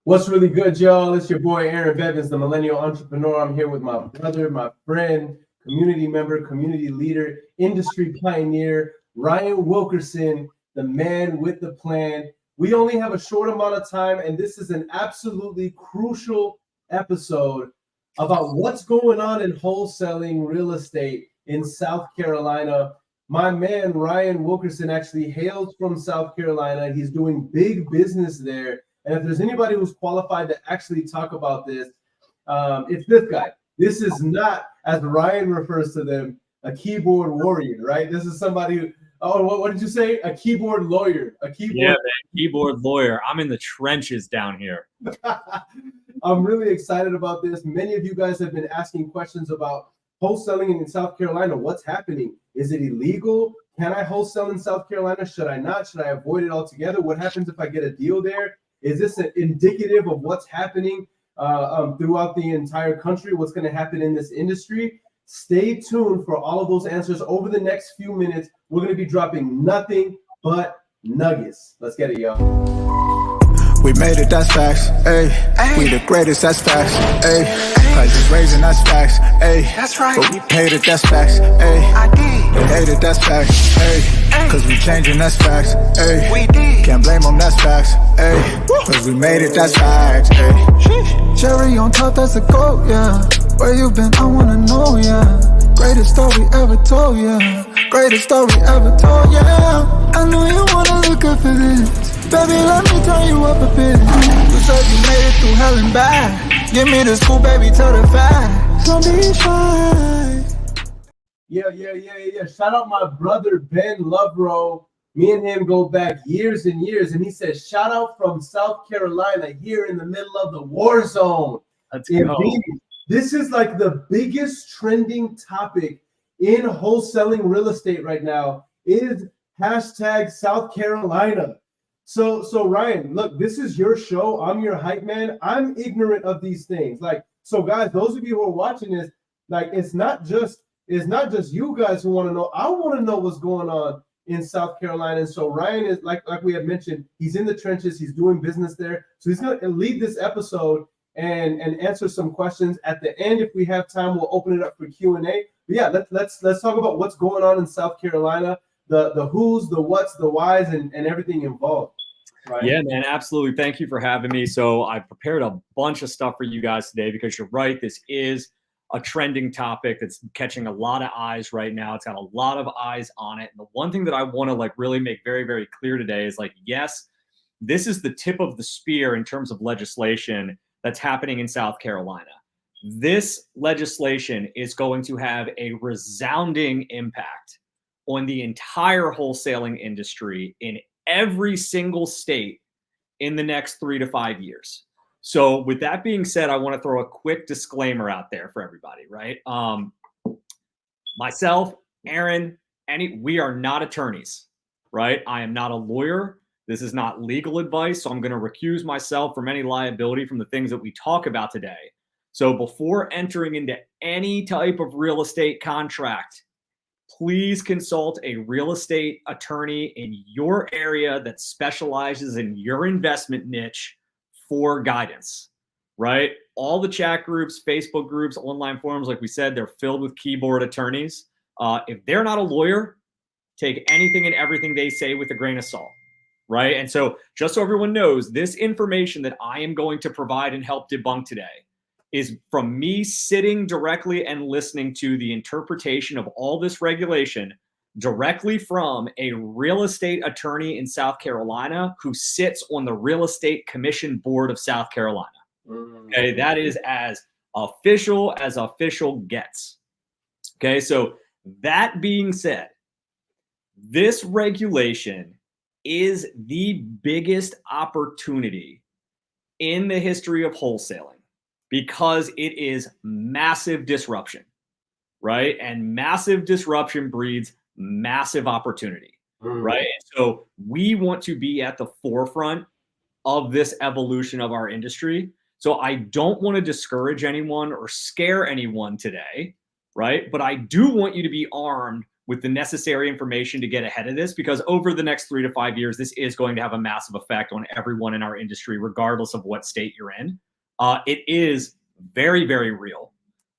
What's really good, y'all? It's your boy Aaron Bevins, the Millennial Entrepreneur. I'm here with my brother, my friend, community member, community leader, industry pioneer, Ryan Wilkerson, the man with the plan. We only have a short amount of time, and this is an absolutely crucial episode about what's going on in wholesaling real estate in South Carolina. My man, Ryan Wilkerson, actually hails from South Carolina. He's doing big business there. And if there's anybody who's qualified to actually talk about this, it's this guy. This is not, as Ryan refers to them, a keyboard warrior, right? This is somebody who, what did you say? A keyboard lawyer. Yeah, man, keyboard lawyer. I'm in the trenches down here. I'm really excited about this. Many of you guys have been asking questions about wholesaling in South Carolina. What's happening? Is it illegal? Can I wholesale in South Carolina? Should I not? Should I avoid it altogether? What happens if I get a deal there? Is this indicative of what's happening throughout the entire country? What's going to happen in this industry? Stay tuned for all of those answers over the next few minutes. We're going to be dropping nothing but nuggets. Let's get it, y'all. We made it, that's facts, ayy. We the greatest, that's facts, ayy. Prices raising, that's facts, ayy. That's right. But we paid it, that's facts, ayy. I did. They hate it, that's facts, ayy. Cause we changing, that's facts, ayy. We did. Can't blame them, that's facts, ayy. Cause we made it, that's facts, ayy. Cherry on top, that's a goat, yeah. Where you been, I wanna know, yeah. Greatest story ever told, yeah. Greatest story ever told, yeah. I know you wanna look up for this. Baby, let me turn you up a bit. You said you made it through hell and back. Give me the school, baby, tell the facts. Don't be shy. Yeah. Shout out my brother, Ben Lovero. Me and him go back years and years. And he says, shout out from South Carolina here in the middle of the war zone. Let's go. This is like the biggest trending topic in wholesaling real estate right now is hashtag South Carolina. So Ryan, look, this is your show. I'm your hype man. I'm ignorant of these things. So guys, those of you who are watching this, it's not just you guys who want to know. I want to know what's going on in South Carolina. And so Ryan is like we had mentioned, he's in the trenches, he's doing business there. So he's going to lead this episode and answer some questions. At the end, if we have time, we'll open it up for Q&A. But yeah, let's talk about what's going on in South Carolina. The who's, the what's, the whys, and everything involved. Right? Yeah, man, absolutely. Thank you for having me. So I prepared a bunch of stuff for you guys today because you're right. This is a trending topic that's catching a lot of eyes right now. It's got a lot of eyes on it. And the one thing that I want to really make very, very clear today is yes, this is the tip of the spear in terms of legislation that's happening in South Carolina. This legislation is going to have a resounding impact on the entire wholesaling industry in every single state in the next 3 to 5 years. So with that being said, I want to throw a quick disclaimer out there for everybody, right? Myself, Aaron, we are not attorneys, right? I am not a lawyer. This is not legal advice. So I'm going to recuse myself from any liability from the things that we talk about today. So before entering into any type of real estate contract, please consult a real estate attorney in your area that specializes in your investment niche for guidance, right? All the chat groups, Facebook groups, online forums, like we said, they're filled with keyboard attorneys. If they're not a lawyer, take anything and everything they say with a grain of salt, right? And so just so everyone knows, this information that I am going to provide and help debunk today is from me sitting directly and listening to the interpretation of all this regulation directly from a real estate attorney in South Carolina who sits on the Real Estate Commission Board of South Carolina. Okay, that is as official gets. Okay, so that being said, this regulation is the biggest opportunity in the history of wholesaling, because it is massive disruption, right? And massive disruption breeds massive opportunity, right? And so we want to be at the forefront of this evolution of our industry. So I don't want to discourage anyone or scare anyone today, right? But I do want you to be armed with the necessary information to get ahead of this, because over the next 3 to 5 years, this is going to have a massive effect on everyone in our industry, regardless of what state you're in. It is very, very real.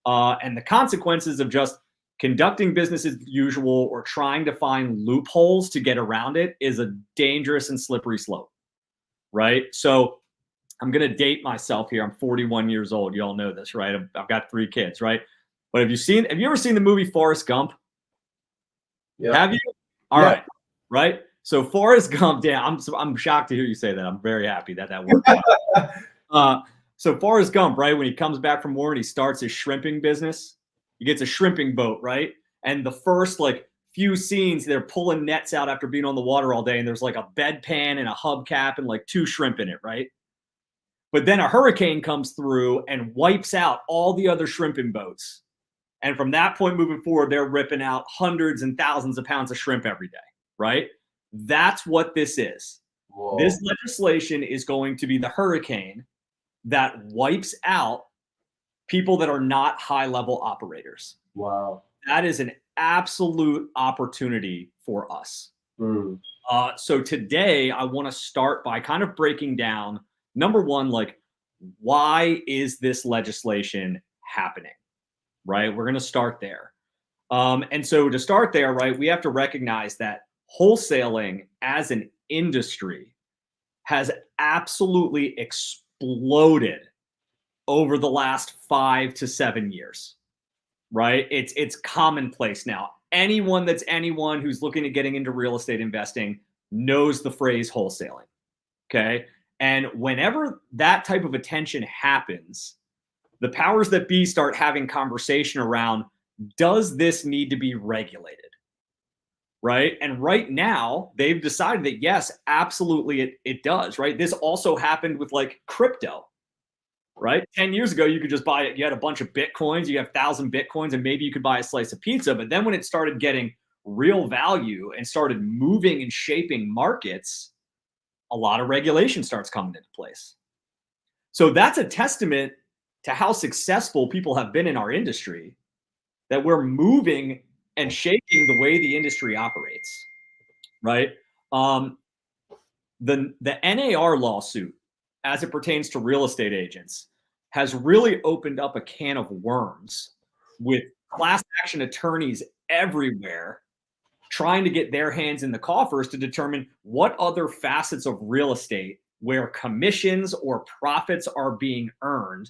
And the consequences of just conducting business as usual or trying to find loopholes to get around it is a dangerous and slippery slope, right? So I'm going to date myself here. I'm 41 years old. You all know this, right? I've got 3 kids, right? But have you ever seen the movie Forrest Gump? Yeah. Have you? All right. Right. So Forrest Gump, damn, I'm shocked to hear you say that. I'm very happy that worked out. So Forrest Gump, right, when he comes back from war and he starts his shrimping business, he gets a shrimping boat, right? And the first like few scenes, they're pulling nets out after being on the water all day, and there's like a bedpan and a hubcap and like 2 shrimp in it, right? But then a hurricane comes through and wipes out all the other shrimping boats. And from that point moving forward, they're ripping out hundreds and thousands of pounds of shrimp every day, right? That's what this is. Whoa. This legislation is going to be the hurricane that wipes out people that are not high-level operators. Wow. That is an absolute opportunity for us. So today, I want to start by kind of breaking down, number one, like, why is this legislation happening, right? We're going to start there. And so to start there, right, we have to recognize that wholesaling as an industry has absolutely exploded over the last 5 to 7 years, right? It's commonplace now. Anyone who's looking at getting into real estate investing knows the phrase wholesaling, okay? And whenever that type of attention happens, the powers that be start having conversation around, does this need to be regulated? Right? And right now, they've decided that yes, absolutely it does, right? This also happened with like crypto, right? 10 years ago, you could just buy it. You had a bunch of Bitcoins, you have 1,000 Bitcoins, and maybe you could buy a slice of pizza. But then when it started getting real value and started moving and shaping markets, a lot of regulation starts coming into place. So that's a testament to how successful people have been in our industry, that we're moving and shaping the way the industry operates, right? The NAR lawsuit, as it pertains to real estate agents, has really opened up a can of worms with class action attorneys everywhere trying to get their hands in the coffers to determine what other facets of real estate where commissions or profits are being earned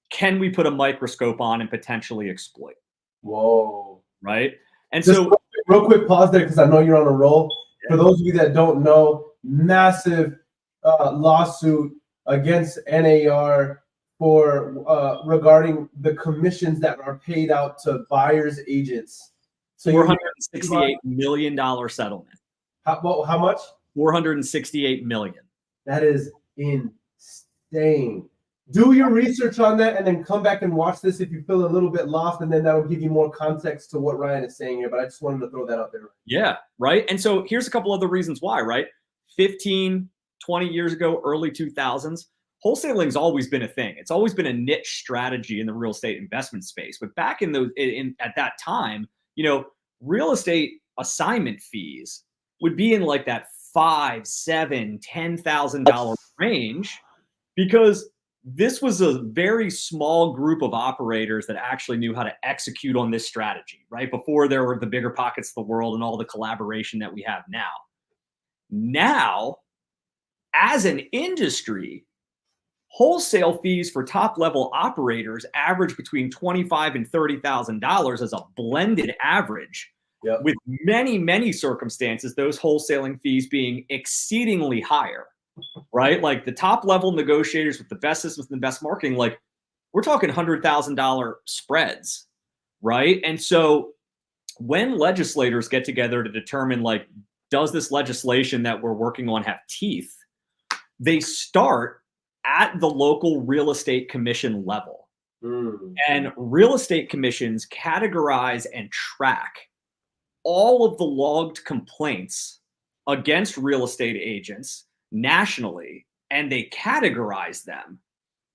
can we put a microscope on and potentially exploit. Whoa. Right? And Just so real quick pause there because I know you're on a roll. Yeah. For those of you that don't know, massive lawsuit against NAR for regarding the commissions that are paid out to buyers agents. So $468 million settlement. How much? $468 million. That is insane. Do your research on that and then come back and watch this if you feel a little bit lost, and then that will give you more context to what Ryan is saying here. But I just wanted to throw that out there. Yeah, right. And so here's a couple other reasons why, right? 15, 20 years ago, early 2000s, wholesaling's always been a thing. It's always been a niche strategy in the real estate investment space. But back at that time, real estate assignment fees would be in like that $5,000, $7,000, $10,000 range, because this was a very small group of operators that actually knew how to execute on this strategy, right? Before there were the bigger pockets of the world and all the collaboration that we have now. Now, as an industry, wholesale fees for top-level operators average between $25,000 and $30,000 as a blended average, with many, many circumstances, those wholesaling fees being exceedingly higher. Right? Like the top level negotiators with the best systems and the best marketing, like we're talking $100,000 spreads, right? And so when legislators get together to determine, like, does this legislation that we're working on have teeth, they start at the local real estate commission level. And real estate commissions categorize and track all of the logged complaints against real estate agents nationally, and they categorize them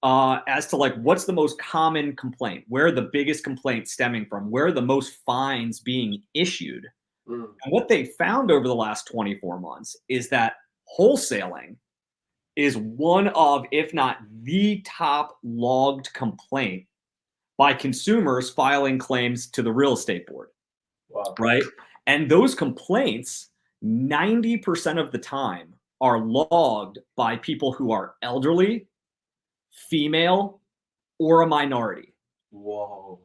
as to like what's the most common complaint, where are the biggest complaints stemming from, where are the most fines being issued. And what they found over the last 24 months is that wholesaling is one of, if not the top logged complaint by consumers filing claims to the real estate board. Wow. Right? And those complaints, 90% of the time, are logged by people who are elderly, female, or a minority. Whoa.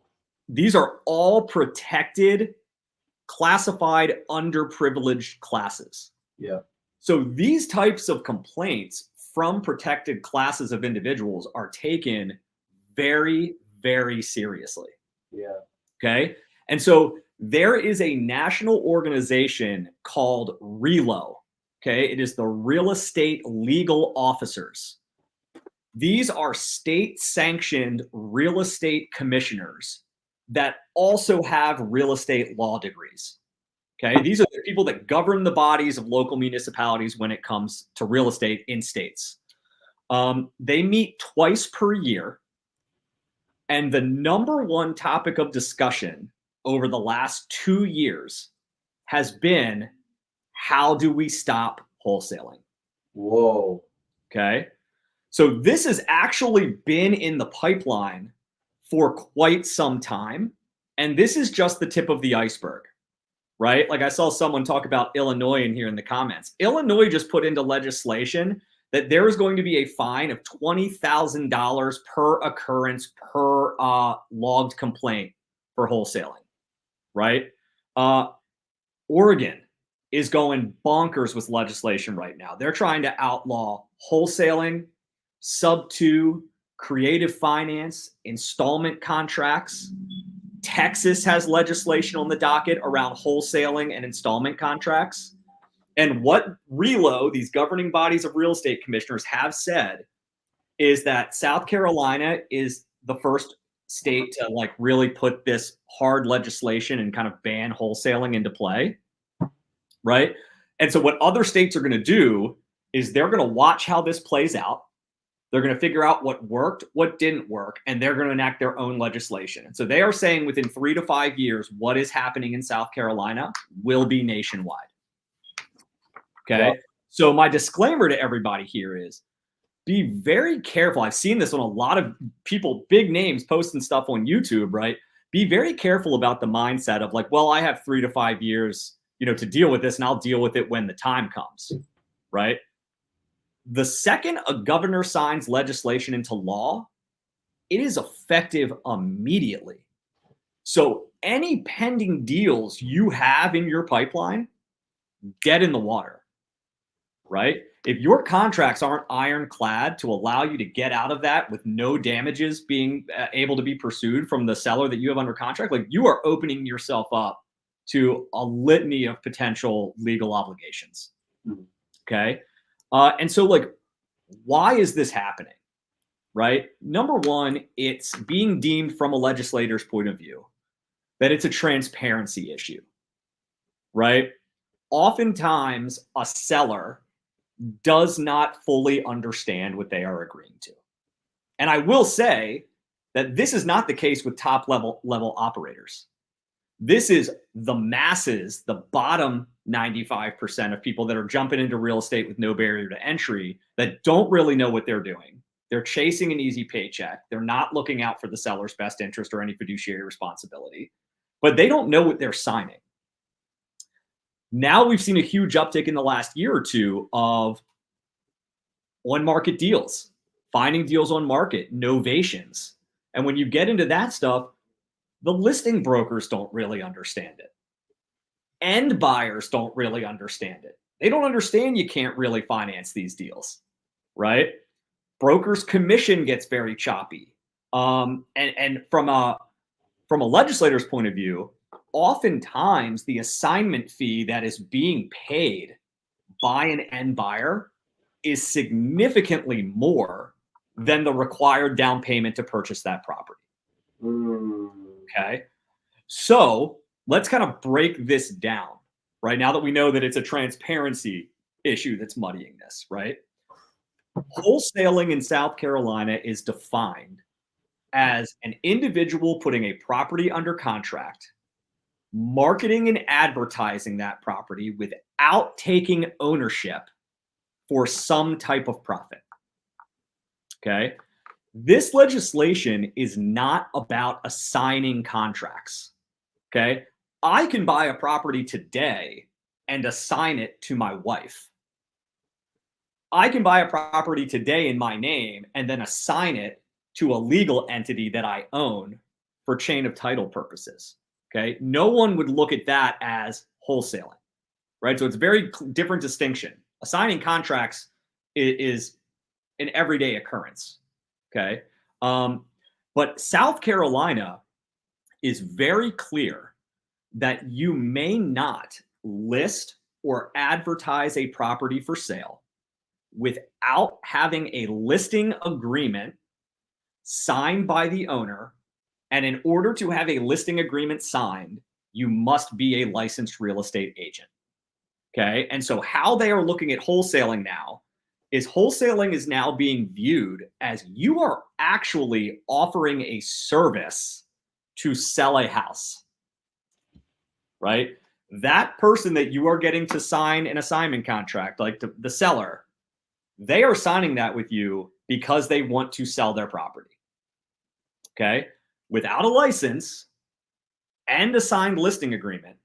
These are all protected, classified, underprivileged classes. Yeah. So these types of complaints from protected classes of individuals are taken very, very seriously. Yeah. Okay. And so there is a national organization called RELO. Okay. It is the Real Estate Legal Officers. These are state sanctioned real estate commissioners that also have real estate law degrees. Okay. These are the people that govern the bodies of local municipalities when it comes to real estate in states. They meet twice per year. And the number one topic of discussion over the last 2 years has been, how do we stop wholesaling? Whoa. Okay. So this has actually been in the pipeline for quite some time. And this is just the tip of the iceberg, right? Like I saw someone talk about Illinois in here in the comments. Illinois just put into legislation that there is going to be a fine of $20,000 per occurrence per logged complaint for wholesaling, right? Oregon is going bonkers with legislation right now. They're trying to outlaw wholesaling, sub-2, creative finance, installment contracts. Texas has legislation on the docket around wholesaling and installment contracts. And what RELO, these governing bodies of real estate commissioners, have said is that South Carolina is the first state to like really put this hard legislation and kind of ban wholesaling into play, right? And so what other states are going to do is they're going to watch how this plays out. They're going to figure out what worked, what didn't work, and they're going to enact their own legislation. And so they are saying within 3 to 5 years, what is happening in South Carolina will be nationwide. Okay. Yeah. So my disclaimer to everybody here is be very careful. I've seen this on a lot of people, big names posting stuff on YouTube, right? Be very careful about the mindset of like, well, I have 3 to 5 years, to deal with this and I'll deal with it when the time comes, right? The second a governor signs legislation into law, it is effective immediately. So any pending deals you have in your pipeline, get in the water. Right? If your contracts aren't ironclad to allow you to get out of that with no damages being able to be pursued from the seller that you have under contract, like you are opening yourself up to a litany of potential legal obligations. Okay. And so like, why is this happening? Right? Number one, it's being deemed from a legislator's point of view that it's a transparency issue. Right? Oftentimes a seller does not fully understand what they are agreeing to. And I will say that this is not the case with top level operators. This is the masses, the bottom 95% of people that are jumping into real estate with no barrier to entry that don't really know what they're doing. They're chasing an easy paycheck. They're not looking out for the seller's best interest or any fiduciary responsibility, but they don't know what they're signing. Now we've seen a huge uptick in the last year or two of on-market deals, finding deals on market, novations. And when you get into that stuff, the listing brokers don't really understand it. End buyers don't really understand it. They don't understand you can't really finance these deals, right? Brokers' commission gets very choppy. And from a legislator's point of view, oftentimes the assignment fee that is being paid by an end buyer is significantly more than the required down payment to purchase that property. Okay. So let's kind of break this down, right? Now that we know that it's a transparency issue that's muddying this, right? Wholesaling in South Carolina is defined as an individual putting a property under contract, marketing and advertising that property without taking ownership for some type of profit. Okay. This legislation is not about assigning contracts. Okay. I can buy a property today and assign it to my wife. I can buy a property today in my name and then assign it to a legal entity that I own for chain of title purposes. Okay. No one would look at that as wholesaling, right? So it's a very different distinction. Assigning contracts is an everyday occurrence. Okay. But South Carolina is very clear that you may not list or advertise a property for sale without having a listing agreement signed by the owner. And in order to have a listing agreement signed, you must be a licensed real estate agent. Okay. And so how they are looking at wholesaling now is wholesaling is now being viewed as you are actually offering a service to sell a house, right? That person that you are getting to sign an assignment contract, like the seller, they are signing that with you because they want to sell their property. Okay. Without a license and a signed listing agreement,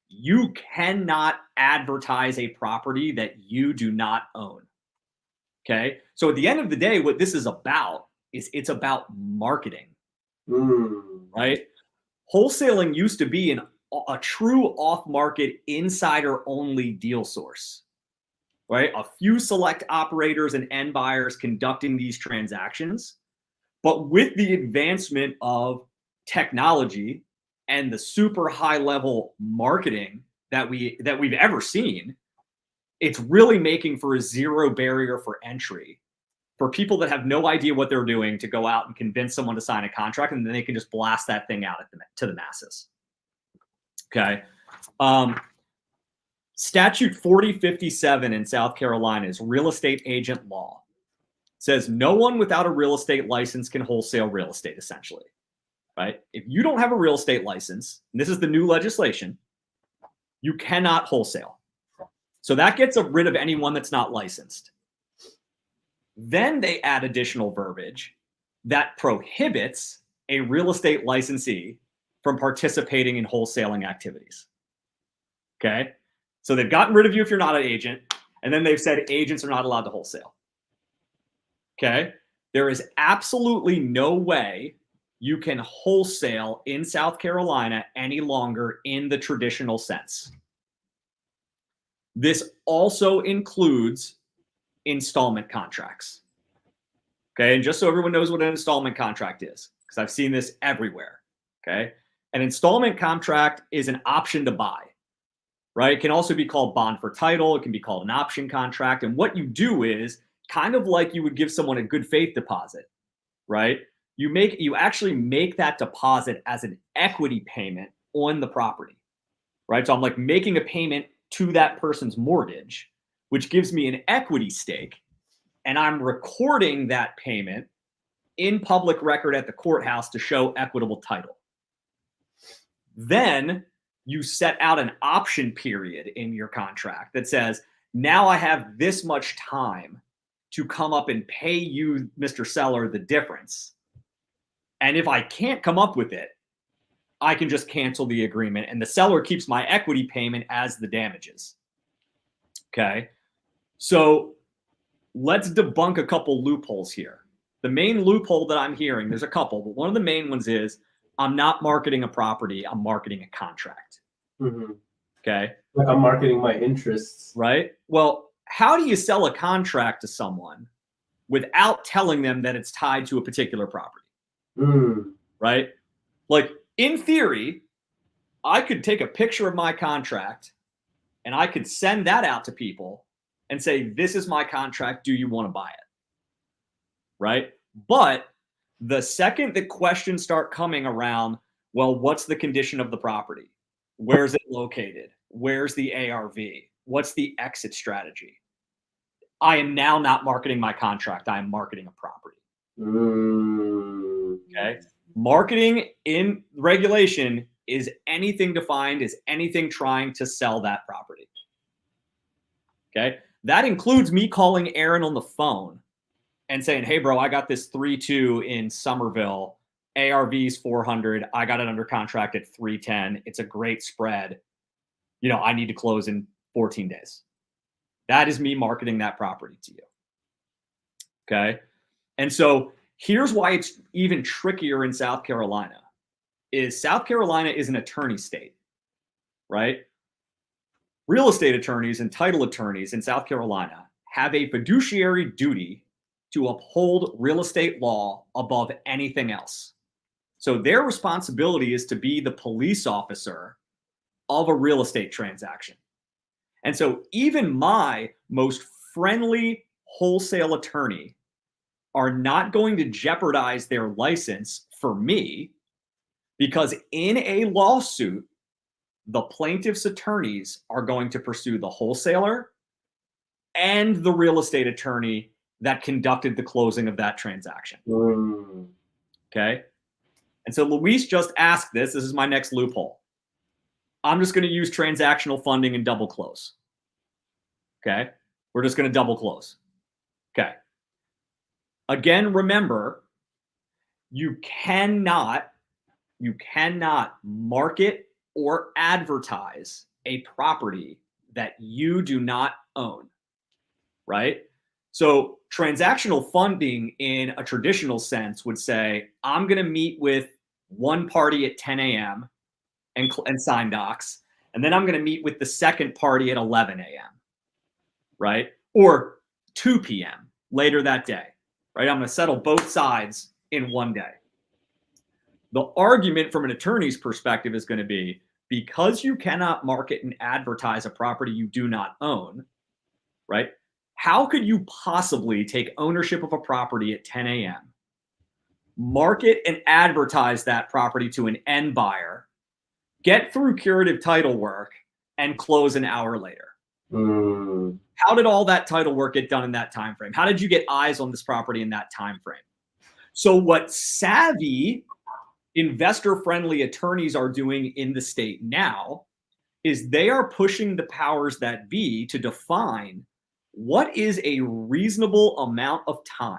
you cannot advertise a property that you do not own. Okay. So at the end of the day, what this is about is it's about marketing, right? Wholesaling used to be a true off-market insider-only deal source, right? A few select operators and end buyers conducting these transactions. But with the advancement of technology and the super high-level marketing that we've ever seen, it's really making for a zero barrier for entry for people that have no idea what they're doing to go out and convince someone to sign a contract, and then they can just blast that thing out to the masses. Okay. Statute 4057 in South Carolina is real estate agent law. It says no one without a real estate license can wholesale real estate, essentially. Right? If you don't have a real estate license, and this is the new legislation, you cannot wholesale. So that gets rid of anyone that's not licensed. Then they add additional verbiage that prohibits a real estate licensee from participating in wholesaling activities. Okay. So they've gotten rid of you if you're not an agent. And then they've said agents are not allowed to wholesale. Okay. There is absolutely no way you can wholesale in South Carolina any longer in the traditional sense. This also includes installment contracts. Okay. And just so everyone knows what an installment contract is, because I've seen this everywhere. Okay. An installment contract is an option to buy, right? It can also be called bond for title. It can be called an option contract. And what you do is kind of like you would give someone a good faith deposit, right? You actually make that deposit as an equity payment on the property, right? So I'm like making a payment to that person's mortgage, which gives me an equity stake. And I'm recording that payment in public record at the courthouse to show equitable title. Then you set out an option period in your contract that says, now I have this much time to come up and pay you, Mr. Seller, the difference. And if I can't come up with it, I can just cancel the agreement and the seller keeps my equity payment as the damages. Okay. So let's debunk a couple loopholes here. The main loophole that I'm hearing, there's a couple, but one of the main ones is I'm not marketing a property, I'm marketing a contract. Mm-hmm. Okay. Like I'm marketing my interests. Right. Well, how do you sell a contract to someone without telling them that it's tied to a particular property? Right? Like in theory, I could take a picture of my contract and I could send that out to people and say, this is my contract. Do you want to buy it? Right? But the second that questions start coming around, well, what's the condition of the property? Where's it located? Where's the ARV? What's the exit strategy? I am now not marketing my contract. I am marketing a property. Okay. Marketing in regulation is anything defined as anything trying to sell that property. Okay. That includes me calling Aaron on the phone and saying, hey, bro, I got this 3-2 in Somerville. ARV's 400. I got it under contract at 310. It's a great spread. You know, I need to close in 14 days. That is me marketing that property to you. Okay. And so here's why it's even trickier in South Carolina is South Carolina is an attorney state, right? Real estate attorneys and title attorneys in South Carolina have a fiduciary duty to uphold real estate law above anything else. So their responsibility is to be the police officer of a real estate transaction. And so even my most friendly wholesale attorney are not going to jeopardize their license for me because in a lawsuit, the plaintiff's attorneys are going to pursue the wholesaler and the real estate attorney that conducted the closing of that transaction. Okay. And so Luis just asked this. This is my next loophole. I'm just going to use transactional funding and double close. Okay. We're just going to double close. Okay. Again, remember, you cannot market or advertise a property that you do not own, right? So transactional funding in a traditional sense would say, I'm going to meet with one party at 10 a.m. and sign docs, and then I'm going to meet with the second party at 11 a.m., right? Or 2 p.m. later that day, right? I'm going to settle both sides in one day. The argument from an attorney's perspective is going to be, because you cannot market and advertise a property you do not own, right? How could you possibly take ownership of a property at 10 a.m., market and advertise that property to an end buyer, get through curative title work, and close an hour later? How did all that title work get done in that time frame? How did you get eyes on this property in that time frame? So what savvy, investor-friendly attorneys are doing in the state now is they are pushing the powers that be to define what is a reasonable amount of time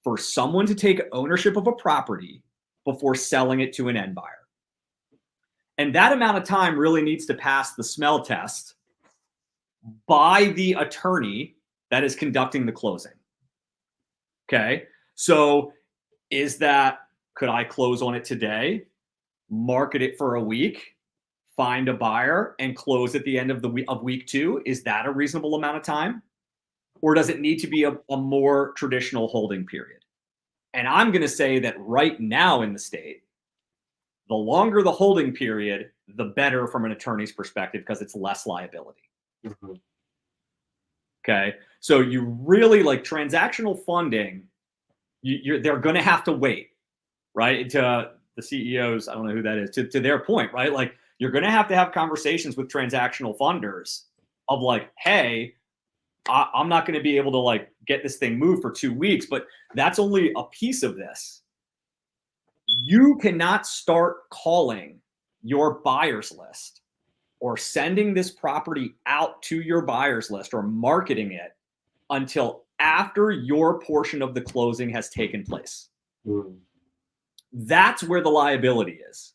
for someone to take ownership of a property before selling it to an end buyer. And that amount of time really needs to pass the smell test by the attorney that is conducting the closing. Okay. So is that, could I close on it today, market it for a week, find a buyer, and close at the end of week 2? Is that a reasonable amount of time? Or does it need to be a more traditional holding period? And I'm going to say that right now in the state, the longer the holding period, the better from an attorney's perspective, because it's less liability. Okay. So you really, like, transactional funding, they're going to have to wait, right? To the CEOs, I don't know who that is, to their point, right? Like, you're going to have conversations with transactional funders of like, hey, I'm not going to be able to like get this thing moved for 2 weeks, but that's only a piece of this. You cannot start calling your buyer's list or sending this property out to your buyer's list or marketing it until after your portion of the closing has taken place. That's where the liability is,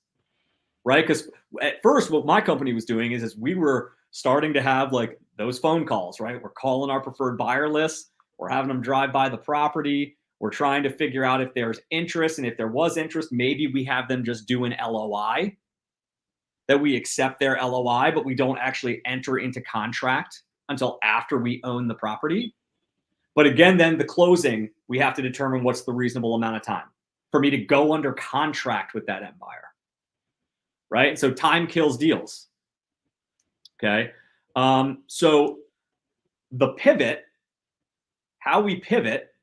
right? Because at first, what my company was doing is we were starting to have like those phone calls, right? We're calling our preferred buyer list. We're having them drive by the property. We're trying to figure out if there's interest. And if there was interest, maybe we have them just do an LOI, that we accept their LOI, but we don't actually enter into contract until after we own the property. But again, then the closing, we have to determine what's the reasonable amount of time for me to go under contract with that end buyer, right? So time kills deals. Okay. So the pivot, how we pivot,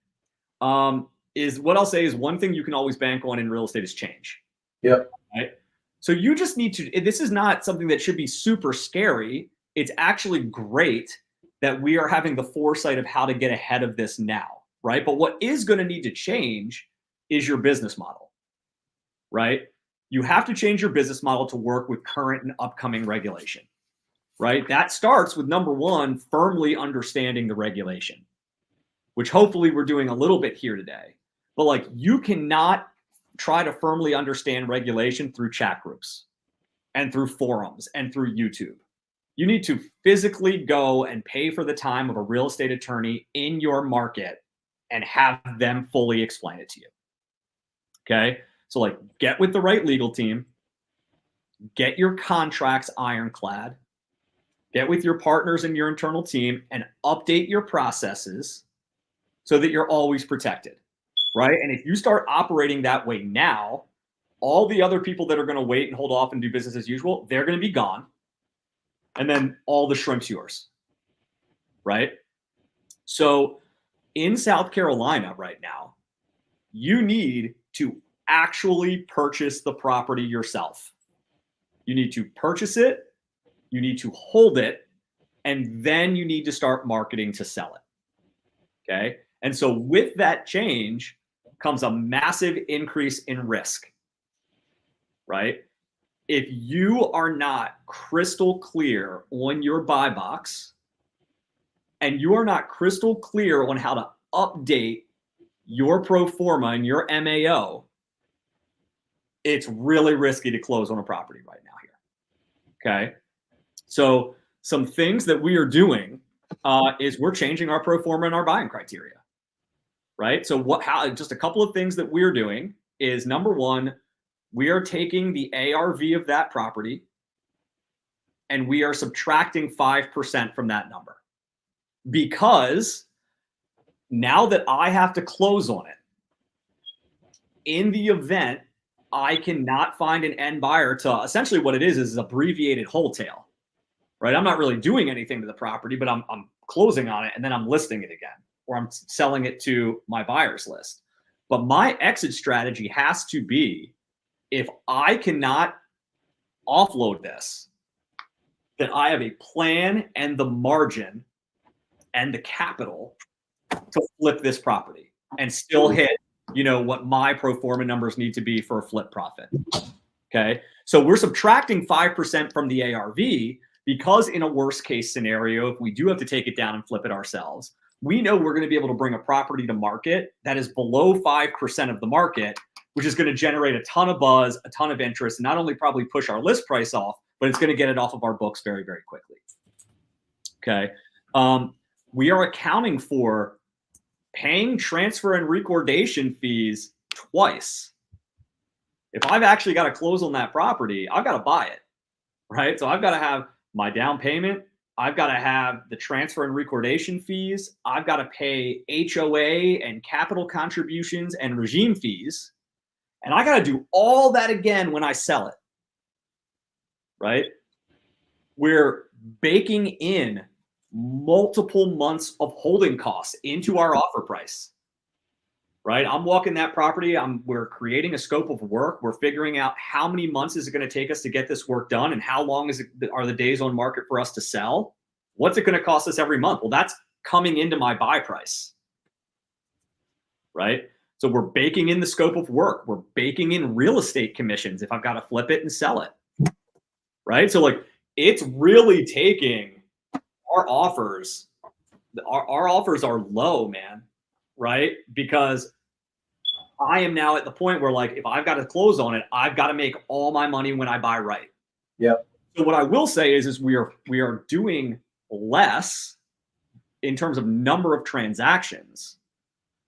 is what I'll say is one thing you can always bank on in real estate is change. Yep. Right. So you just need to, this is not something that should be super scary. It's actually great that we are having the foresight of how to get ahead of this now, right? But what is going to need to change is your business model, right? You have to change your business model to work with current and upcoming regulation, right? That starts with number one, firmly understanding the regulation, which hopefully we're doing a little bit here today. But like, you cannot try to firmly understand regulation through chat groups and through forums and through YouTube. You need to physically go and pay for the time of a real estate attorney in your market and have them fully explain it to you. Okay. So like, get with the right legal team, get your contracts ironclad, get with your partners and your internal team and update your processes so that you're always protected, right? And if you start operating that way now, all the other people that are going to wait and hold off and do business as usual, they're going to be gone. And then all the shrimp's yours, right? So in South Carolina right now, you need to actually purchase the property yourself. You need to purchase it, you need to hold it, and then you need to start marketing to sell it, okay? And so with that change comes a massive increase in risk, right? If you are not crystal clear on your buy box and you are not crystal clear on how to update your pro forma and your MAO, it's really risky to close on a property right now here. Okay. So some things that we are doing is we're changing our pro forma and our buying criteria, right? So just a couple of things that we're doing is, number one, we are taking the ARV of that property and we are subtracting 5% from that number, because now that I have to close on it, in the event I cannot find an end buyer to, essentially what it is abbreviated wholesale, right? I'm not really doing anything to the property, but I'm closing on it and then I'm listing it again, or I'm selling it to my buyer's list. But my exit strategy has to be, if I cannot offload this, then I have a plan and the margin and the capital to flip this property and still hit, what my pro forma numbers need to be for a flip profit. Okay. So we're subtracting 5% from the ARV because in a worst case scenario, if we do have to take it down and flip it ourselves, we know we're going to be able to bring a property to market that is below 5% of the market, which is going to generate a ton of buzz, a ton of interest, and not only probably push our list price off, but it's going to get it off of our books very, very quickly. Okay. We are accounting for paying transfer and recordation fees twice. If I've actually got to close on that property, I've got to buy it, right? So I've got to have my down payment. I've got to have the transfer and recordation fees. I've got to pay HOA and capital contributions and regime fees. And I got to do all that again when I sell it, right? We're baking in multiple months of holding costs into our offer price, right? I'm walking that property. We're creating a scope of work. We're figuring out how many months is it going to take us to get this work done, and how long are the days on market for us to sell? What's it going to cost us every month? Well, that's coming into my buy price, right? So we're baking in the scope of work. We're baking in real estate commissions if I've got to flip it and sell it, right? So like, it's really taking our offers. Our offers are low, man, right? Because I am now at the point where, like, if I've got to close on it, I've got to make all my money when I buy right. Yep. So what I will say is we are doing less in terms of number of transactions,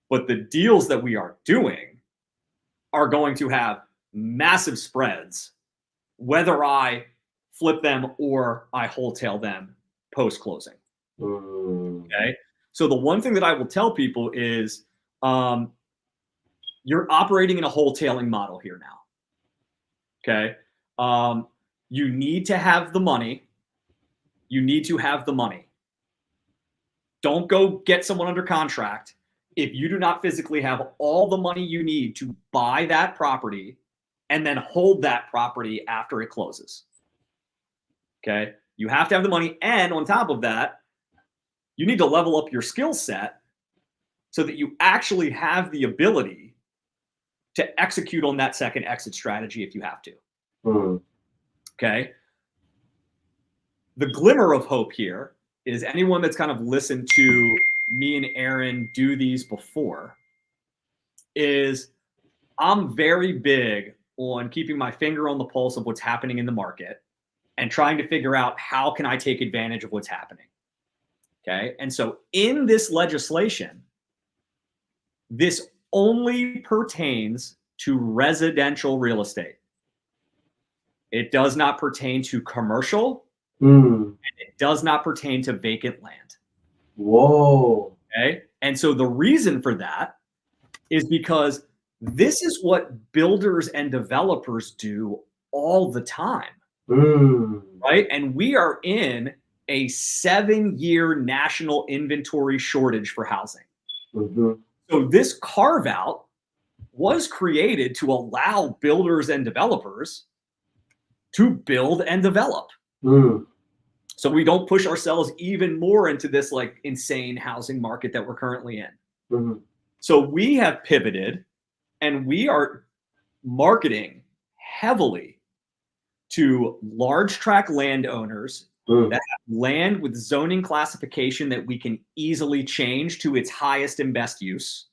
but the deals that we are doing are going to have massive spreads, whether I flip them or I wholesale them post-closing. Okay. So the one thing that I will tell people is you're operating in a wholesaling model here now. Okay. You need to have the money. You need to have the money. Don't go get someone under contract if you do not physically have all the money you need to buy that property and then hold that property after it closes. Okay. You have to have the money. And on top of that, you need to level up your skill set so that you actually have the ability to execute on that second exit strategy if you have to. Okay. The glimmer of hope here is anyone that's kind of listened to me and Aaron do these before is I'm very big on keeping my finger on the pulse of what's happening in the market and trying to figure out how can I take advantage of what's happening. Okay. And so in this legislation, this only pertains to residential real estate. It does not pertain to commercial. And it does not pertain to vacant land. Whoa. Okay. And so the reason for that is because this is what builders and developers do all the time. Right. And we are in a 7-year national inventory shortage for housing. So this carve out was created to allow builders and developers to build and develop. So we don't push ourselves even more into this like insane housing market that we're currently in. So we have pivoted and we are marketing heavily to large tract landowners that have land with zoning classification that we can easily change to its highest and best use.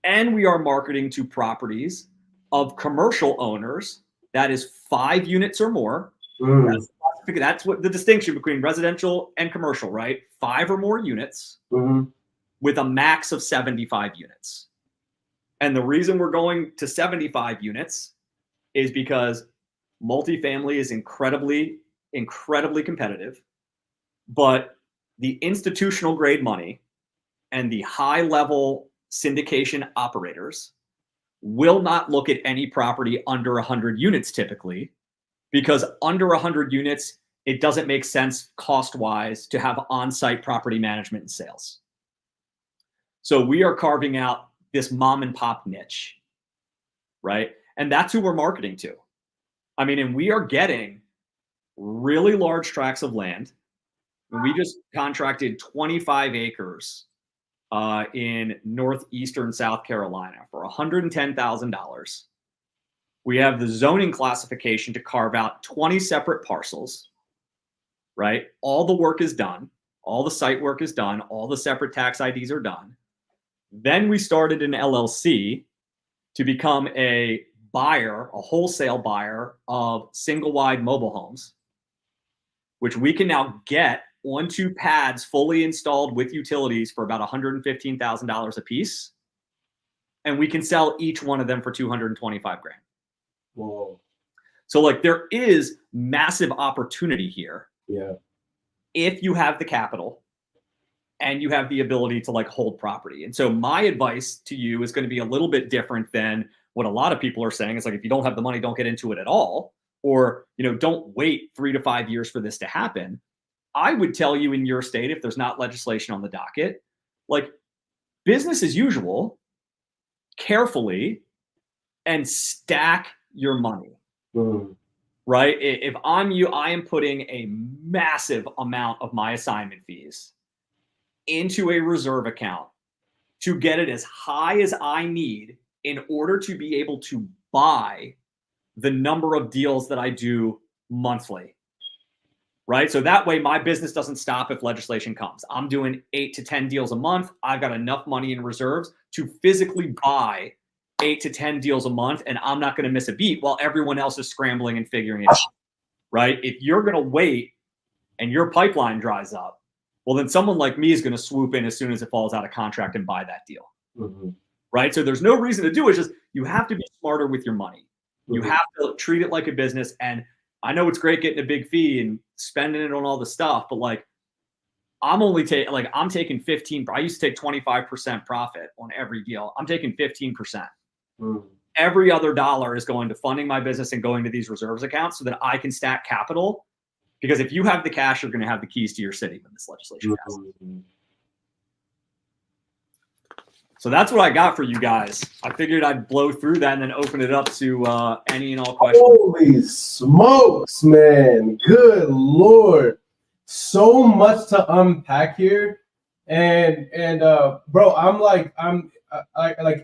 And we are marketing to properties of commercial owners that is 5 units or more. That's what the distinction between residential and commercial, right? 5 or more units with a max of 75 units. And the reason we're going to 75 units is because multifamily is incredibly competitive, but the institutional grade money and the high level syndication operators will not look at any property under 100 units typically, because under 100 units, it doesn't make sense cost-wise to have on-site property management and sales. So we are carving out this mom and pop niche, right? And that's who we're marketing to. I mean, and we are getting really large tracts of land. And we just contracted 25 acres in northeastern South Carolina for $110,000. We have the zoning classification to carve out 20 separate parcels, right? All the work is done. All the site work is done. All the separate tax IDs are done. Then we started an LLC to become a buyer, a wholesale buyer of single wide mobile homes, which we can now get onto pads fully installed with utilities for about $115,000 a piece. And we can sell each one of them for $225,000. Whoa. So like there is massive opportunity here. Yeah. If you have the capital and you have the ability to like hold property. And so my advice to you is going to be a little bit different than what a lot of people are saying. It's like, if you don't have the money, don't get into it at all. Or, you know, don't wait 3 to 5 years for this to happen. I would tell you in your state, if there's not legislation on the docket, like business as usual, carefully, and stack your money. Right? If I'm you, I am putting a massive amount of my assignment fees into a reserve account to get it as high as I need in order to be able to buy the number of deals that I do monthly. Right? So that way my business doesn't stop if legislation comes. I'm doing 8 to 10 deals a month. I've got enough money in reserves to physically buy 8 to 10 deals a month, and I'm not going to miss a beat while everyone else is scrambling and figuring it out. Right? If you're going to wait and your pipeline dries up, well, then someone like me is going to swoop in as soon as it falls out of contract and buy that deal. Right? So there's no reason to do it. It's just you have to be smarter with your money. You have to treat it like a business. And I know it's great getting a big fee and spending it on all the stuff, but like I'm taking 15. I used to take 25% profit on every deal. I'm taking 15%. Every other dollar is going to funding my business and going to these reserves accounts so that I can stack capital. Because if you have the cash, you're going to have the keys to your city when this legislation passes. So that's what I got for you guys. I figured I'd blow through that and then open it up to any and all questions. Holy smokes, man. Good Lord. so much to unpack here, and bro, I'm like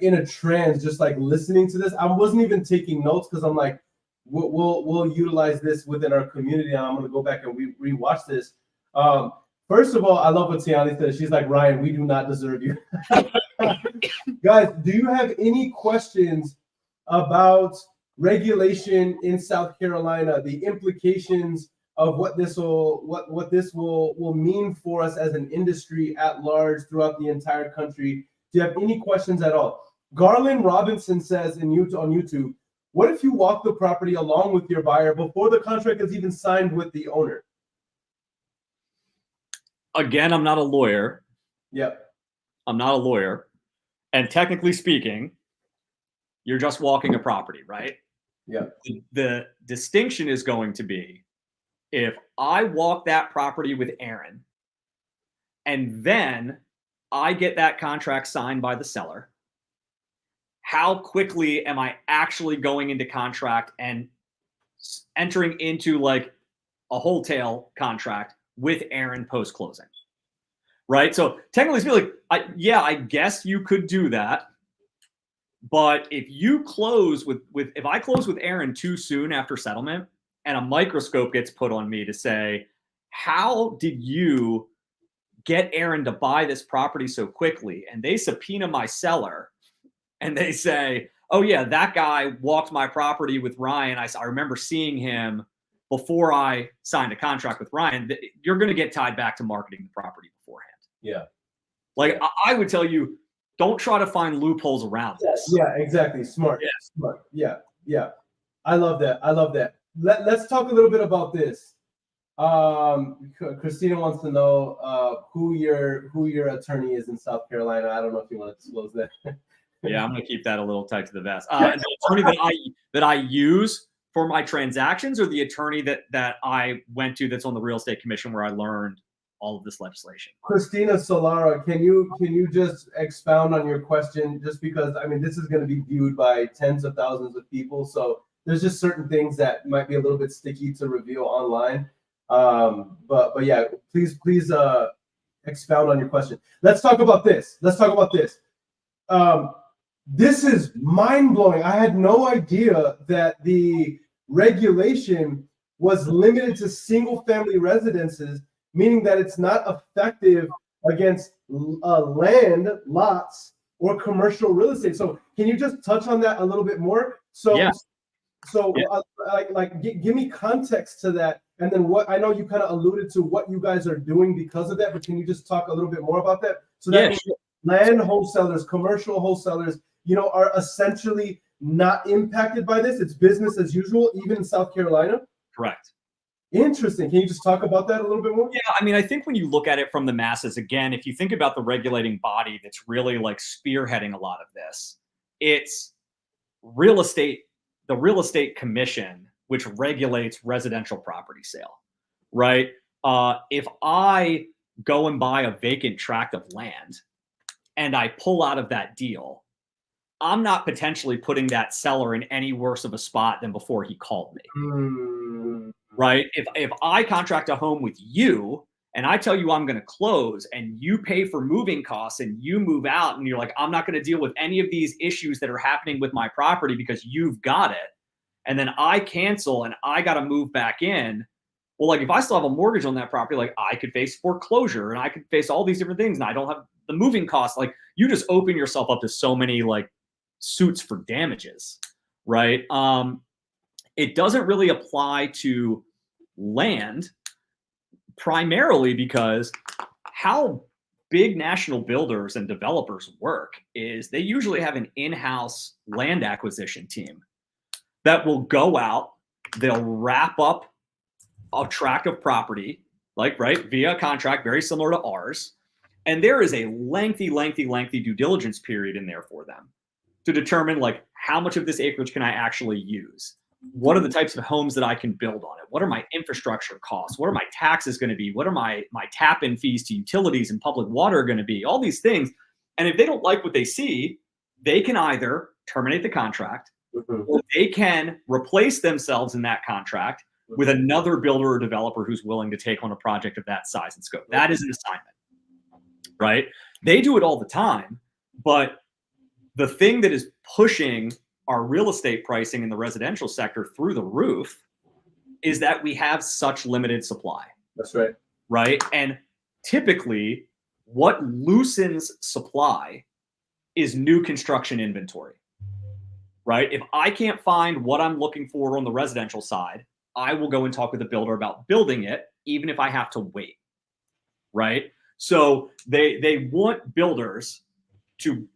in a trance, just like listening to this. I wasn't even taking notes because I'm like, we'll utilize this within our community, and I'm gonna go back and rewatch this. First of all, I love what Tiani said. She's like, Ryan, we do not deserve you. Guys, do you have any questions about regulation in South Carolina, the implications of what this will mean for us as an industry at large throughout the entire country? Do you have any questions at all? Garland Robinson says on YouTube, what if you walk the property along with your buyer before the contract is even signed with the owner? Again, I'm not a lawyer. Yep. I'm not a lawyer. And technically speaking, you're just walking a property, right? Yeah. The distinction is going to be if I walk that property with Aaron and then I get that contract signed by the seller, how quickly am I actually going into contract and entering into like a wholesale contract with Aaron post-closing, right? So technically speaking, I guess you could do that. But if you close if I close with Aaron too soon after settlement and a microscope gets put on me to say, how did you get Aaron to buy this property so quickly? And they subpoena my seller and they say, oh yeah, that guy walked my property with Ryan. I remember seeing him before I signed a contract with Ryan. You're going to get tied back to marketing the property beforehand. Yeah. Like I would tell you, don't try to find loopholes around this. Yeah, exactly. Smart. Yeah. Smart. Yeah. Yeah. I love that. I love that. Let's talk a little bit about this. Christina wants to know who your attorney is in South Carolina. I don't know if you want to disclose that. Yeah, I'm going to keep that a little tight to the vest. The attorney that I use for my transactions, or the attorney that I went to that's on the real estate commission where I learned all of this legislation. Christina Solara, can you just expound on your question? Just because I mean this is going to be viewed by tens of thousands of people, so there's just certain things that might be a little bit sticky to reveal online. But yeah, please expound on your question. Let's talk about this. This is mind-blowing. I had no idea that the regulation was limited to single-family residences, meaning that it's not effective against land, lots, or commercial real estate. So can you just touch on that a little bit more? Give me context to that. And then what I know you kind of alluded to what you guys are doing because of that, but can you just talk a little bit more about that? So that means land wholesalers, commercial wholesalers, are essentially not impacted by this. It's business as usual, even in South Carolina. Correct. Interesting. Can you just talk about that a little bit more? Yeah, I mean, I think when you look at it from the masses, again, if you think about the regulating body that's really like spearheading a lot of this, it's the Real Estate Commission, which regulates residential property sale, right? If I go and buy a vacant tract of land and I pull out of that deal, I'm not potentially putting that seller in any worse of a spot than before he called me. Right? If I contract a home with you and I tell you I'm going to close and you pay for moving costs and you move out and you're like, I'm not going to deal with any of these issues that are happening with my property because you've got it. And then I cancel and I got to move back in. Well, like if I still have a mortgage on that property, like I could face foreclosure and I could face all these different things and I don't have the moving costs. Like you just open yourself up to so many like suits for damages, right? It doesn't really apply to land primarily because how big national builders and developers work is they usually have an in-house land acquisition team that will go out, they'll wrap up a tract of property, via a contract very similar to ours. And there is a lengthy due diligence period in there for them to determine like how much of this acreage can I actually use? What are the types of homes that I can build on it? What are my infrastructure costs? What are my taxes going to be? What are my tap-in fees to utilities and public water going to be? All these things. And if they don't like what they see, they can either terminate the contract or they can replace themselves in that contract with another builder or developer who's willing to take on a project of that size and scope. That is an assignment, right? They do it all the time, but the thing that is pushing our real estate pricing in the residential sector through the roof is that we have such limited supply. That's right. Right? And typically what loosens supply is new construction inventory, right? If I can't find what I'm looking for on the residential side, I will go and talk with the builder about building it, even if I have to wait, right? So they want builders to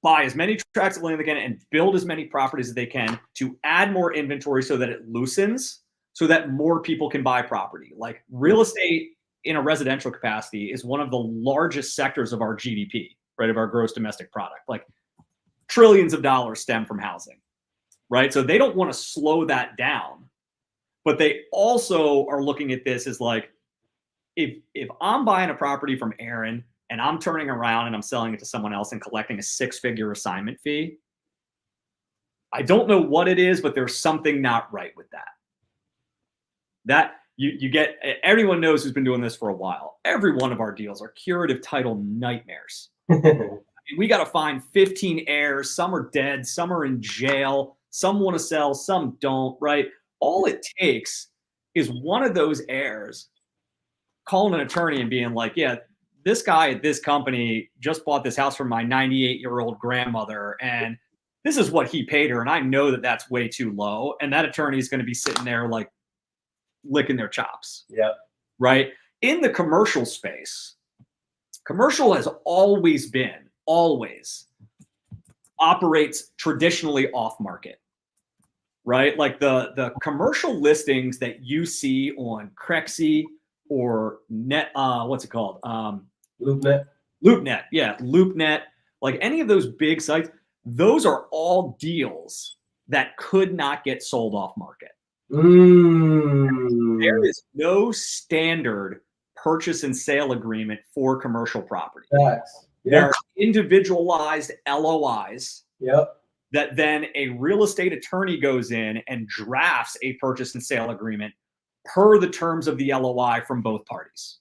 buy as many tracts of land as they can and build as many properties as they can to add more inventory so that it loosens, so that more people can buy property. Like real estate in a residential capacity is one of the largest sectors of our GDP, right? Of our gross domestic product. Like trillions of dollars stem from housing, right? So they don't want to slow that down, but they also are looking at this as like, if I'm buying a property from Aaron and I'm turning around and I'm selling it to someone else and collecting a 6-figure assignment fee, I don't know what it is, but there's something not right with that. That you get, everyone knows who's been doing this for a while. Every one of our deals are curative title nightmares. We got to find 15 heirs. Some are dead. Some are in jail. Some want to sell. Some don't, right? All it takes is one of those heirs calling an attorney and being like, yeah, this guy at this company just bought this house from my 98-year-old grandmother, and this is what he paid her, and I know that that's way too low. And that attorney is going to be sitting there like licking their chops. Yeah. Right? In the commercial space, commercial has always operates traditionally off market, right? Like the commercial listings that you see on Crexy or what's it called? LoopNet. Yeah. LoopNet. Like any of those big sites, those are all deals that could not get sold off market. There is no standard purchase and sale agreement for commercial property. Facts. There are individualized LOIs Yep. that then a real estate attorney goes in and drafts a purchase and sale agreement per the terms of the LOI from both parties,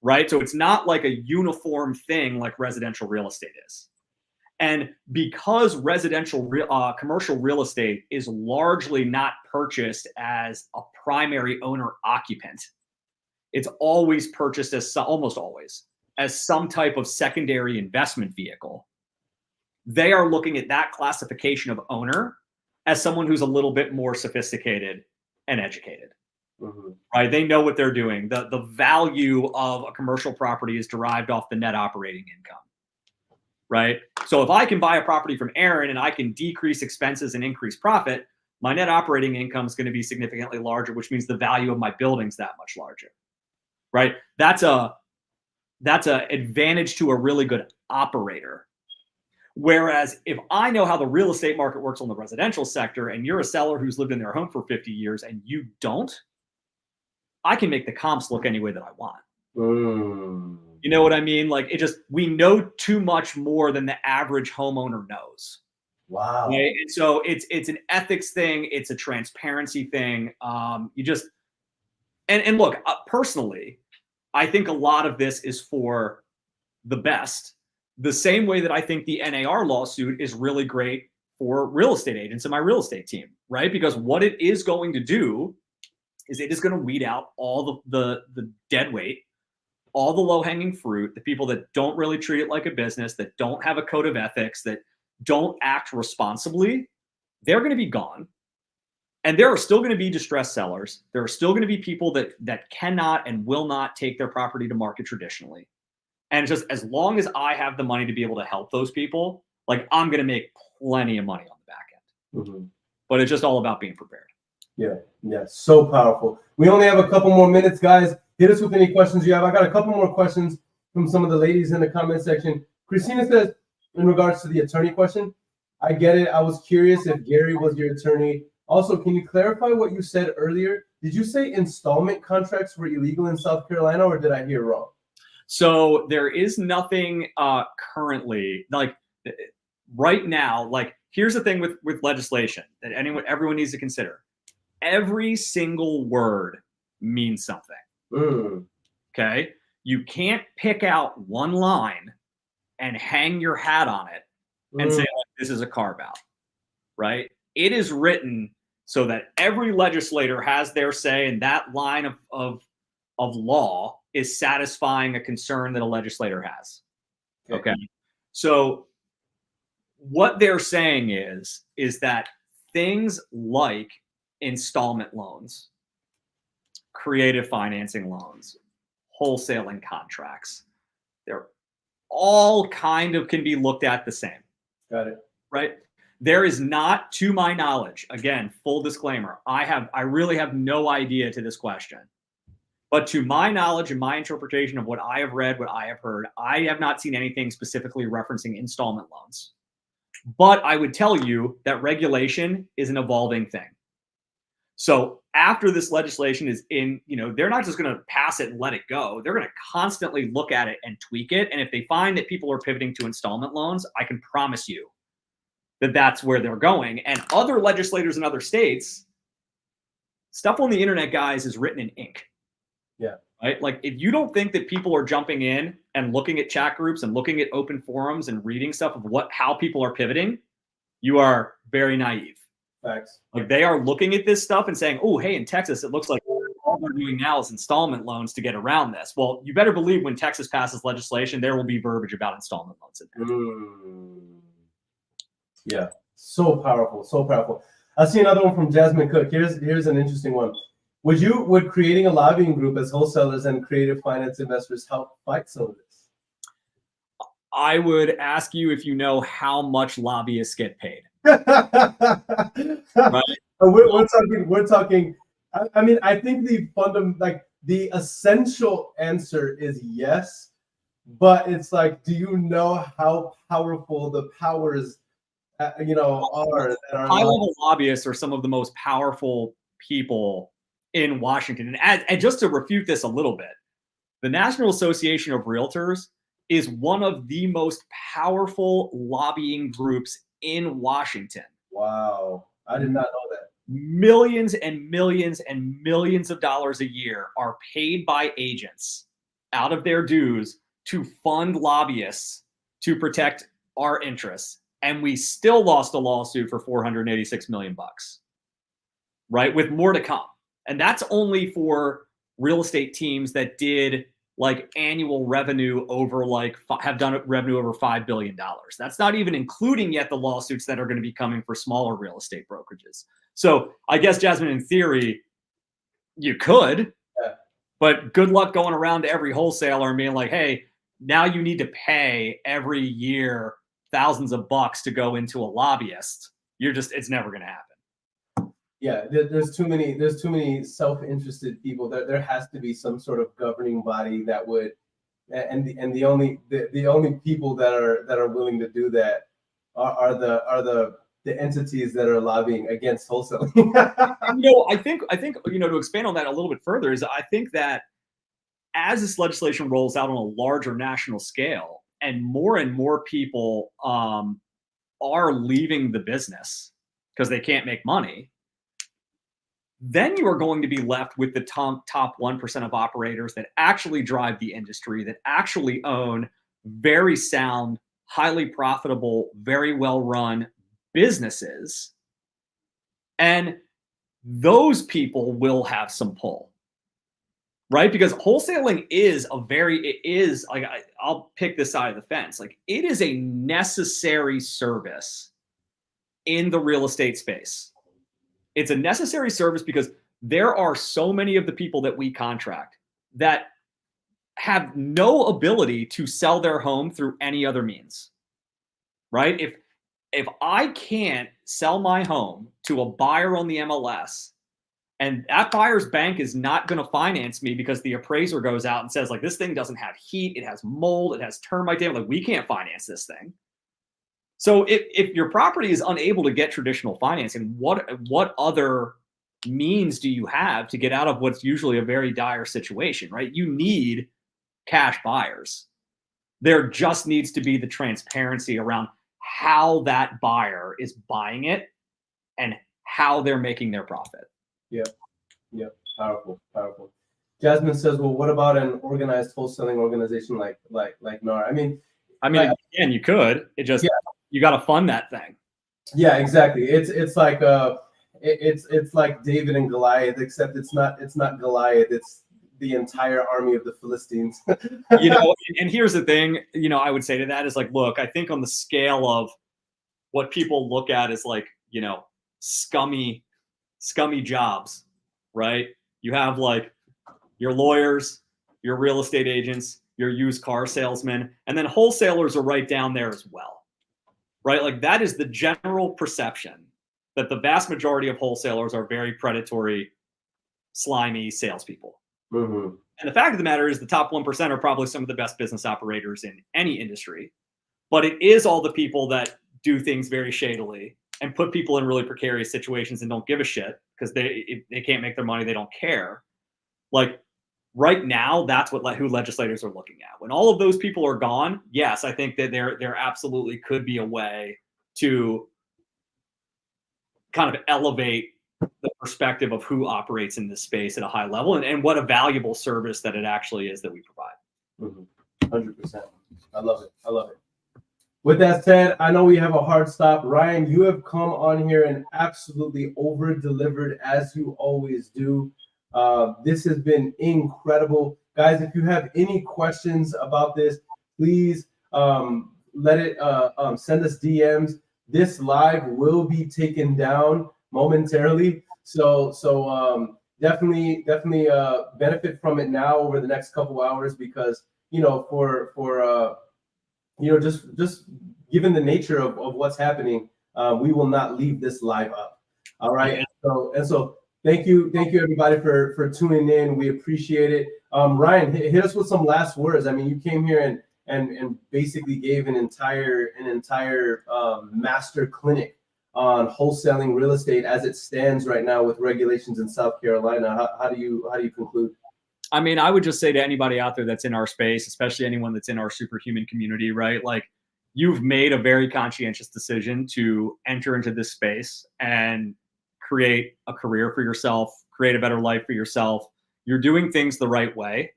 right? So it's not like a uniform thing like residential real estate is. And because commercial real estate is largely not purchased as a primary owner occupant, it's always purchased as almost always as some type of secondary investment vehicle. They are looking at that classification of owner as someone who's a little bit more sophisticated and educated, right? They know what they're doing. The value of a commercial property is derived off the net operating income, right? So if I can buy a property from Aaron and I can decrease expenses and increase profit, my net operating income is going to be significantly larger, which means the value of my building's that much larger, right? That's a advantage to a really good operator. Whereas if I know how the real estate market works on the residential sector and you're a seller who's lived in their home for 50 years and you don't, I can make the comps look any way that I want. You know what I mean? Like we know too much more than the average homeowner knows. Wow. Right? And so it's an ethics thing. It's a transparency thing. And look, personally, I think a lot of this is for the best. The same way that I think the NAR lawsuit is really great for real estate agents and my real estate team, right? Because what it is going to do is it is going to weed out all the dead weight, all the low-hanging fruit, the people that don't really treat it like a business, that don't have a code of ethics, that don't act responsibly. They're going to be gone. And there are still going to be distressed sellers. There are still going to be people that cannot and will not take their property to market traditionally. And it's just as long as I have the money to be able to help those people, like I'm going to make plenty of money on the back end. But it's just all about being prepared. Yeah, so powerful. We only have a couple more minutes, guys. Hit us with any questions you have. I got a couple more questions from some of the ladies in the comment section. Christina says, in regards to the attorney question, I get it. I was curious if Gary was your attorney. Also, can you clarify what you said earlier? Did you say installment contracts were illegal in South Carolina, or did I hear wrong? So there is nothing currently, like right now, like here's the thing with legislation that everyone needs to consider. Every single word means something. Okay. You can't pick out one line and hang your hat on it and say, like, this is a carve out, right? It is written so that every legislator has their say, and that line of law is satisfying a concern that a legislator has. Okay. So what they're saying is that things like installment loans, creative financing loans, wholesaling contracts, they're all kind of can be looked at the same. Got it. Right? There is not, to my knowledge, again, full disclaimer, I really have no idea to this question. But to my knowledge and my interpretation of what I have read, what I have heard, I have not seen anything specifically referencing installment loans. But I would tell you that regulation is an evolving thing. So after this legislation is in, they're not just going to pass it and let it go. They're going to constantly look at it and tweak it. And if they find that people are pivoting to installment loans, I can promise you that that's where they're going. And other legislators in other states, stuff on the internet, guys, is written in ink. Yeah. Right? Like, if you don't think that people are jumping in and looking at chat groups and looking at open forums and reading stuff of how people are pivoting, you are very naive. Facts. Like, they are looking at this stuff and saying, oh, hey, in Texas, it looks like all they're doing now is installment loans to get around this. Well, you better believe when Texas passes legislation, there will be verbiage about installment loans in there. Yeah. So powerful. So powerful. I see another one from Jasmine Cook. Here's an interesting one. Would creating a lobbying group as wholesalers and creative finance investors help fight some of this? I would ask you if you know how much lobbyists get paid. Right. We're talking. I mean, I think the essential answer is yes, but it's like, do you know how powerful the powers, are? High-level lobbyists are some of the most powerful people in Washington. And just to refute this a little bit, the National Association of Realtors is one of the most powerful lobbying groups in Washington. Wow. I did not know that. Millions and millions and millions of dollars a year are paid by agents out of their dues to fund lobbyists to protect our interests. And we still lost a lawsuit for $486 million, right? With more to come. And that's only for real estate teams that did like annual revenue over have done revenue over $5 billion. That's not even including yet the lawsuits that are going to be coming for smaller real estate brokerages. So I guess, Jasmine, in theory, you could, but good luck going around to every wholesaler and being like, hey, now you need to pay every year thousands of bucks to go into a lobbyist. It's never going to happen. Yeah, there's too many self-interested people. There has to be some sort of governing body that would, and the only people that are willing to do that are the entities that are lobbying against wholesaling. I think to expand on that a little bit further is I think that as this legislation rolls out on a larger national scale and more people are leaving the business because they can't make money, then you are going to be left with the top 1% of operators that actually drive the industry, that actually own very sound, highly profitable, very well-run businesses. And those people will have some pull, right? Because wholesaling I'll pick this side of the fence. Like, it is a necessary service in the real estate space. It's a necessary service because there are so many of the people that we contract that have no ability to sell their home through any other means, right? If I can't sell my home to a buyer on the MLS and that buyer's bank is not going to finance me because the appraiser goes out and says, like, this thing doesn't have heat, it has mold, it has termite damage, like, we can't finance this thing. So if your property is unable to get traditional financing, what other means do you have to get out of what's usually a very dire situation, right? You need cash buyers. There just needs to be the transparency around how that buyer is buying it and how they're making their profit. Yep. Powerful. Jasmine says, well, what about an organized wholesaling organization like NAR? I mean, again, you could. It just you got to fund that thing. Yeah, exactly. It's like it's like David and Goliath, except it's not Goliath. It's the entire army of the Philistines. And here's the thing. I would say to that is like, look, I think on the scale of what people look at as like, scummy jobs, right? You have like your lawyers, your real estate agents, your used car salesmen, and then wholesalers are right down there as well, right? Like that is the general perception that the vast majority of wholesalers are very predatory, slimy salespeople. Mm-hmm. And the fact of the matter is the top 1% are probably some of the best business operators in any industry, but it is all the people that do things very shadily and put people in really precarious situations and don't give a shit because they can't make their money, they don't care. Like right now, that's who legislators are looking at. When all of those people are gone, yes, I think that there absolutely could be a way to kind of elevate the perspective of who operates in this space at a high level and what a valuable service that it actually is that we provide. 100%. I love it. With that said, I know we have a hard stop. Ryan, you have come on here and absolutely over-delivered as you always do. This has been incredible. Guys, if you have any questions about this, please send us DMs. This live will be taken down momentarily. So definitely benefit from it now over the next couple hours because, just given the nature of what's happening, we will not leave this live up. All right. And so thank you everybody for tuning in. We appreciate it. Ryan, hit us with some last words. I mean, you came here and basically gave an entire master clinic on wholesaling real estate as it stands right now with regulations in South Carolina. How do you conclude? I mean, I would just say to anybody out there that's in our space, especially anyone that's in our superhuman community, right? Like you've made a very conscientious decision to enter into this space and create a career for yourself, create a better life for yourself. You're doing things the right way.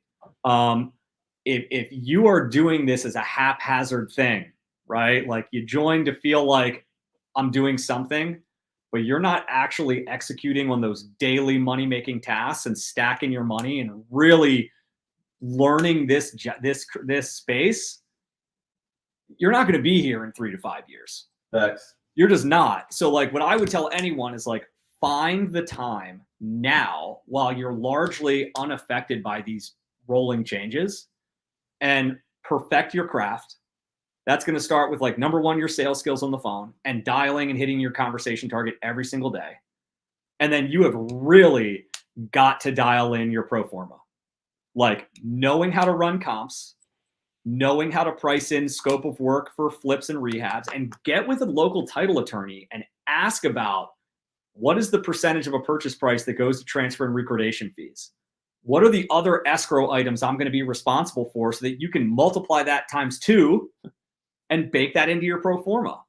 If you are doing this as a haphazard thing, right? Like you joined to feel like I'm doing something, but you're not actually executing on those daily money-making tasks and stacking your money and really learning this space, you're not going to be here in 3 to 5 years. Facts. You're just not. So like what I would tell anyone is like, find the time now while you're largely unaffected by these rolling changes and perfect your craft. That's going to start with like number one, your sales skills on the phone and dialing and hitting your conversation target every single day. And then you have really got to dial in your pro forma, like knowing how to run comps, knowing how to price in scope of work for flips and rehabs, and get with a local title attorney and ask about what is the percentage of a purchase price that goes to transfer and recordation fees? What are the other escrow items I'm going to be responsible for so that you can multiply that times 2 and bake that into your pro forma,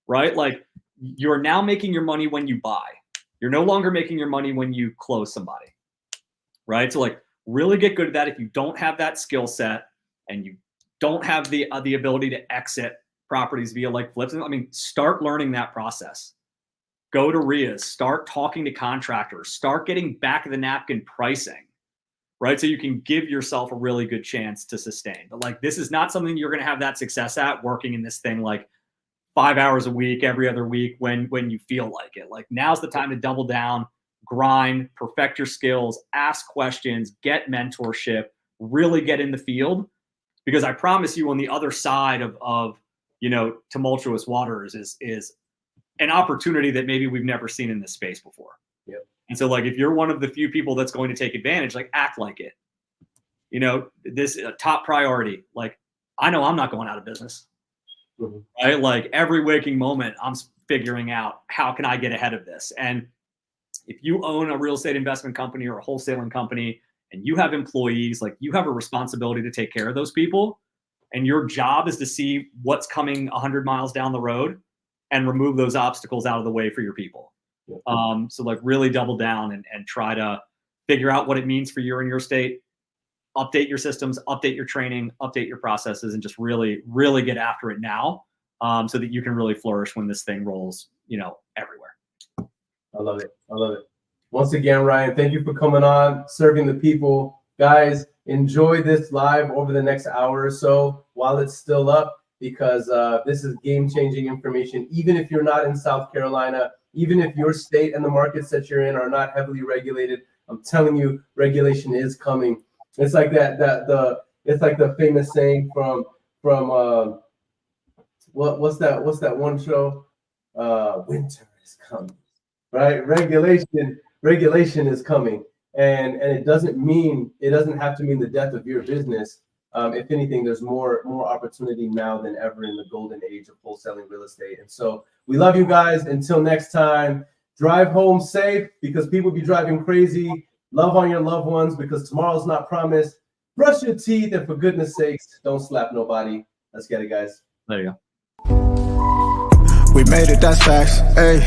right? Like you're now making your money when you buy. You're no longer making your money when you close somebody, right? So like really get good at that. If you don't have that skill set and you don't have the ability to exit properties via like flips, I mean, start learning that process. Go to RIAs, start talking to contractors, start getting back of the napkin pricing, right? So you can give yourself a really good chance to sustain. But like, this is not something you're going to have that success at working in this thing like 5 hours a week, every other week when you feel like it. Like now's the time to double down, grind, perfect your skills, ask questions, get mentorship, really get in the field. Because I promise you on the other side of tumultuous waters is an opportunity that maybe we've never seen in this space before. Yep. And so like, if you're one of the few people that's going to take advantage, like act like it, this top priority. Like, I know I'm not going out of business, right? Like every waking moment I'm figuring out how can I get ahead of this? And if you own a real estate investment company or a wholesaling company and you have employees, like you have a responsibility to take care of those people. And your job is to see what's coming 100 miles down the road and remove those obstacles out of the way for your people. So like really double down and try to figure out what it means for you in your state, update your systems, update your training, update your processes, and just really, really get after it now, so that you can really flourish when this thing rolls, everywhere. I love it. I love it. Once again, Ryan, thank you for coming on, serving the people. Guys, enjoy this live over the next hour or so while it's still up, because this is game-changing information. Even if you're not in South Carolina, even if your state and the markets that you're in are not heavily regulated, I'm telling you, regulation is coming. It's like it's like the famous saying from what's that one show? Winter is coming, right? Regulation is coming, and it doesn't have to mean the death of your business. If anything, there's more opportunity now than ever in the golden age of wholesaling real estate. And so we love you guys. Until next time, drive home safe, because people be driving crazy. Love on your loved ones, because tomorrow's not promised. Brush your teeth, and for goodness sakes, don't slap nobody. Let's get it, guys. There you go. We made it, that's facts, ayy.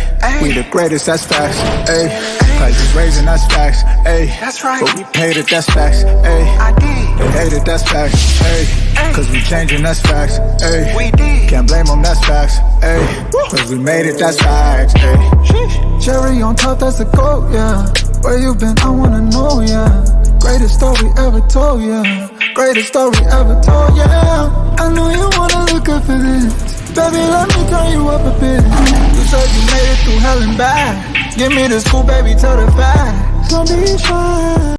We the greatest, that's facts, ayy. Prices raising, that's facts, ayy. That's right. But we paid it, that's facts, ayy. I did. They hate it, that's facts, ayy. Cause we changing, that's facts, ayy. We did. Can't blame them, that's facts, ayy. Cause we made it, that's facts, ayy. Cherry on top, that's a goat, yeah. Where you been, I wanna know, yeah. Greatest story ever told, yeah. Greatest story ever told, yeah. I know you wanna look up for this. Baby, let me turn you up a bit. You said you made it through hell and back. Give me the scoop, baby, tell the facts. Don't be shy.